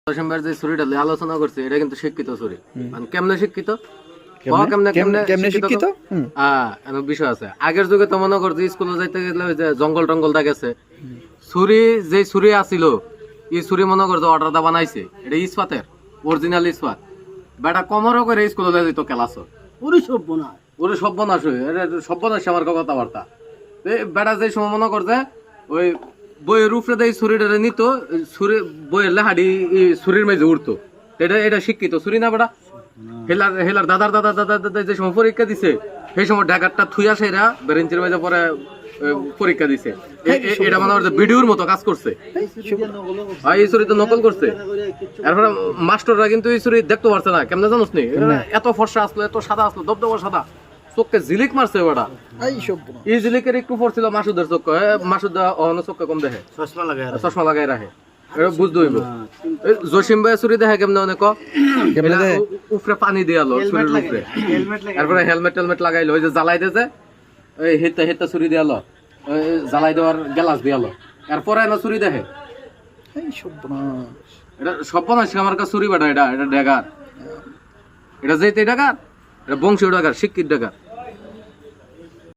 দশমবার যে ছুরিটা নিয়ে আলোচনা করছে এটা কিন্তু শিক্ষিত ছুরি। মানে কেমনে শিক্ষিত? কেমনে শিক্ষিত? বিষয় আছে। আগের যুগে তো মনে করছে স্কুলে যাইতে গেলে ওই যে জঙ্গল টঙ্গল গেছে, ছুরি যে ছুরি আসিল এই ছুরি মনে করছে অর্ডার দা বানাইছে, এটা ইস্পাতের অরিজিনাল ইস্পাত। বেটা কমরও করে স্কুলে যেত ক্লাস, ওরে সর্বনাশ এটা সর্বনাশ আমার কথাবার্তা। বেটা যে সময় মনে করছে ওই বইয়ের উপরে দিয়ে ছুরিটা নিত, ছুরি বইয়ের লেহাডি ছুরির মেঝে উঠতো, এটা শিক্ষিত ছুরি না বেটা। হেলার দাদার দাদা দাদা দাদা যে সময় পরীক্ষা দিছে সেই সময় ঢাকারটা থুইয়া সেরা বেরেঞ্চের মেঝে পরে পরীক্ষা দিছে। এটা মনে হচ্ছে ভিডিওর মতো কাজ করছে, এই ছুরি তো নকল করছে। এরপরে মাস্টাররা কিন্তু এই ছুরি দেখতে পারছে না, কেমনে জানোস নি? এত ফর্সা আসলো, এত সাদা আসলো, দবদবা সাদা, চোখে ঝিলিক মারছে বেটা। এই ঝিলিকের একটু পড়ছিল মাসুদের চোখ, মাসুদ চোখে কম দেখে, চশমা লাগাই রাখে, বুঝতে হইব। জসিম ভাই ছুরি দেখে কেমনে অনেক উপরে পানি দিয়ালো ছুরির উপরে, তারপরে হেলমেট টেলমেট লাগাইলো, ওই যে জ্বালাই দিয়েছে ওই হেতা হেতা ছুরি দিয়ালো, জ্বালাই দেওয়ার গ্লাস দিয়ালো, এরপরে না ছুরি দেখে। এটা সর্বনাশ আমার কাছে ছুরি বেটা, এটা ডেগার, এটা যেতে ডেগার, এটা বংশীয় ডেগার, শিক্ষিত ডেগার।